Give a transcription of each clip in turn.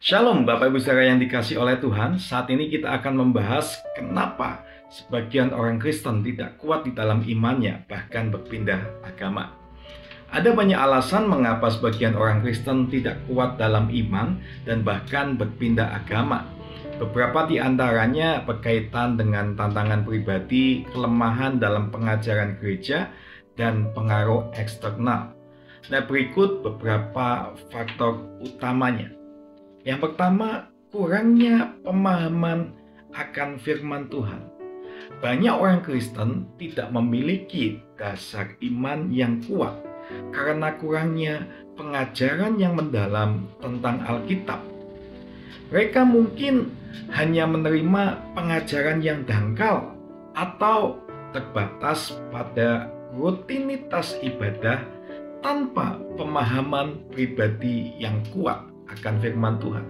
Shalom Bapak Ibu Saudara yang dikasih oleh Tuhan. Saat ini kita akan membahas kenapa sebagian orang Kristen tidak kuat di dalam imannya, bahkan berpindah agama. Ada banyak alasan mengapa sebagian orang Kristen tidak kuat dalam iman dan bahkan berpindah agama. Beberapa di antaranya berkaitan dengan tantangan pribadi, kelemahan dalam pengajaran gereja, dan pengaruh eksternal. Nah, berikut beberapa faktor utamanya. Yang pertama, kurangnya pemahaman akan firman Tuhan. Banyak orang Kristen tidak memiliki dasar iman yang kuat karena kurangnya pengajaran yang mendalam tentang Alkitab. Mereka mungkin hanya menerima pengajaran yang dangkal atau terbatas pada rutinitas ibadah tanpa pemahaman pribadi yang kuat akan firman Tuhan.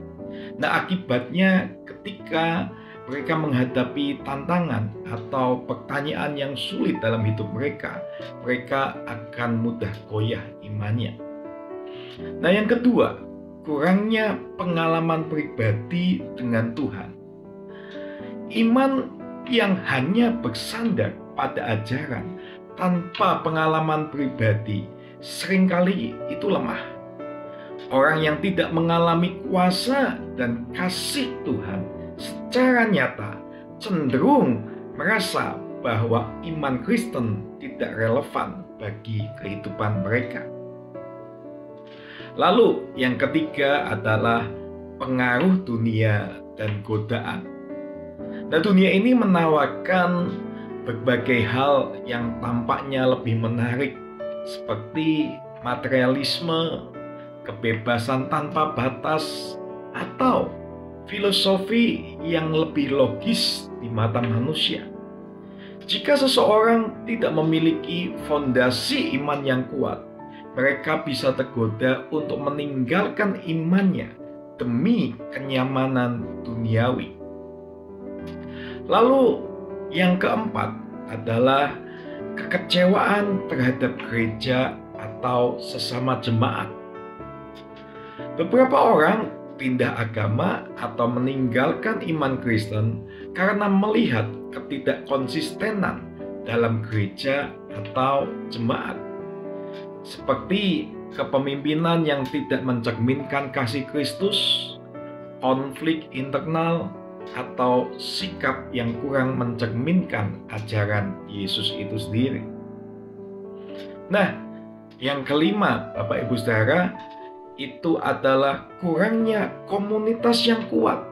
Nah, akibatnya ketika mereka menghadapi tantangan atau pertanyaan yang sulit dalam hidup mereka, mereka akan mudah goyah imannya. Nah, yang kedua, kurangnya pengalaman pribadi dengan Tuhan. Iman yang hanya bersandar pada ajaran tanpa pengalaman pribadi seringkali itu lemah. Orang yang tidak mengalami kuasa dan kasih Tuhan secara nyata cenderung merasa bahwa iman Kristen tidak relevan bagi kehidupan mereka. Lalu yang ketiga adalah pengaruh dunia dan godaan. Nah, dunia ini menawarkan berbagai hal yang tampaknya lebih menarik seperti materialisme, kebebasan tanpa batas, atau filosofi yang lebih logis di mata manusia. Jika seseorang tidak memiliki fondasi iman yang kuat, mereka bisa tergoda untuk meninggalkan imannya demi kenyamanan duniawi. Lalu yang keempat adalah kekecewaan terhadap gereja atau sesama jemaat. Beberapa orang pindah agama atau meninggalkan iman Kristen karena melihat ketidakkonsistenan dalam gereja atau jemaat, seperti kepemimpinan yang tidak mencerminkan kasih Kristus, konflik internal, atau sikap yang kurang mencerminkan ajaran Yesus itu sendiri. Nah, yang kelima, Bapak Ibu Saudara, itu adalah kurangnya komunitas yang kuat.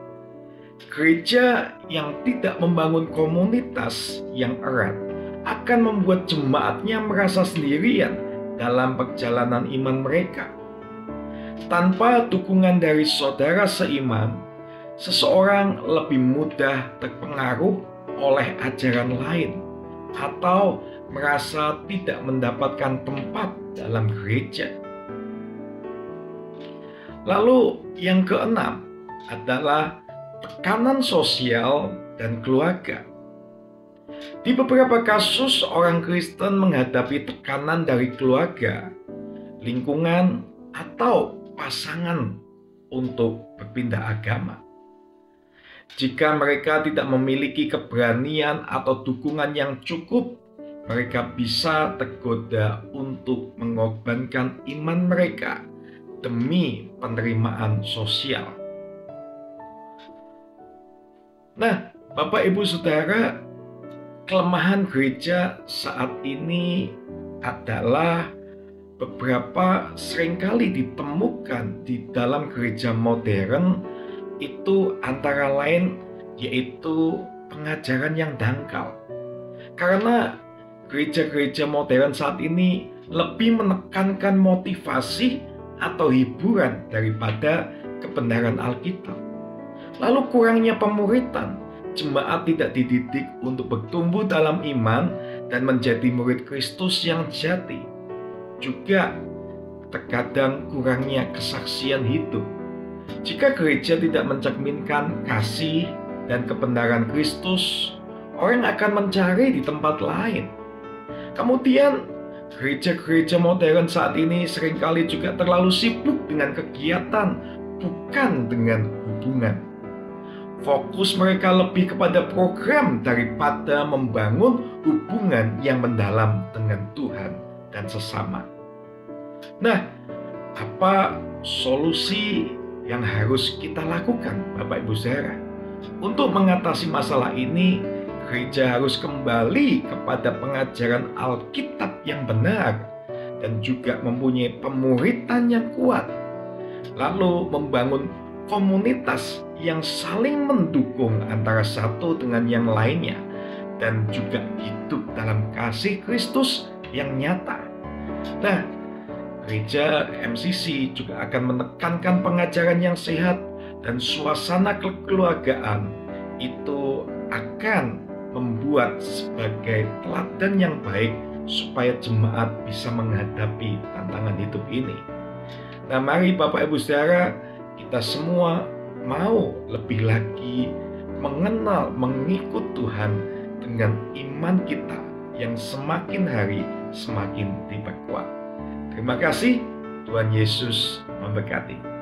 Gereja yang tidak membangun komunitas yang erat akan membuat jemaatnya merasa sendirian dalam perjalanan iman mereka. Tanpa dukungan dari saudara seiman, seseorang lebih mudah terpengaruh oleh ajaran lain atau merasa tidak mendapatkan tempat dalam gereja. Lalu yang keenam adalah tekanan sosial dan keluarga. Di beberapa kasus orang Kristen menghadapi tekanan dari keluarga, lingkungan, atau pasangan untuk berpindah agama. Jika mereka tidak memiliki keberanian atau dukungan yang cukup, mereka bisa tergoda untuk mengorbankan iman mereka demi penerimaan sosial. Nah, Bapak Ibu Saudara, kelemahan gereja saat ini adalah beberapa seringkali ditemukan di dalam gereja modern, itu antara lain yaitu pengajaran yang dangkal. Karena gereja-gereja modern saat ini lebih menekankan motivasi atau hiburan daripada kebenaran Alkitab. Lalu kurangnya pemuritan, jemaat tidak dididik untuk bertumbuh dalam iman dan menjadi murid Kristus yang jati. Juga terkadang kurangnya kesaksian hidup. Jika gereja tidak mencerminkan kasih dan kebenaran Kristus, orang akan mencari di tempat lain. Kemudian gereja-gereja modern saat ini seringkali juga terlalu sibuk dengan kegiatan bukan dengan hubungan. Fokus mereka lebih kepada program daripada membangun hubungan yang mendalam dengan Tuhan dan sesama. Nah, apa solusi yang harus kita lakukan, Bapak Ibu Saudara? Untuk mengatasi masalah ini, gereja harus kembali kepada pengajaran Alkitab yang benar dan juga mempunyai pemuritan yang kuat. Lalu membangun komunitas yang saling mendukung antara satu dengan yang lainnya dan juga hidup dalam kasih Kristus yang nyata. Nah, gereja MCC juga akan menekankan pengajaran yang sehat dan suasana kekeluargaan itu akan membuat sebagai teladan yang baik supaya jemaat bisa menghadapi tantangan hidup ini. Nah, mari Bapak Ibu Saudara, kita semua mau lebih lagi mengenal, mengikut Tuhan dengan iman kita yang semakin hari semakin diperkuat. Terima kasih, Tuhan Yesus memberkati.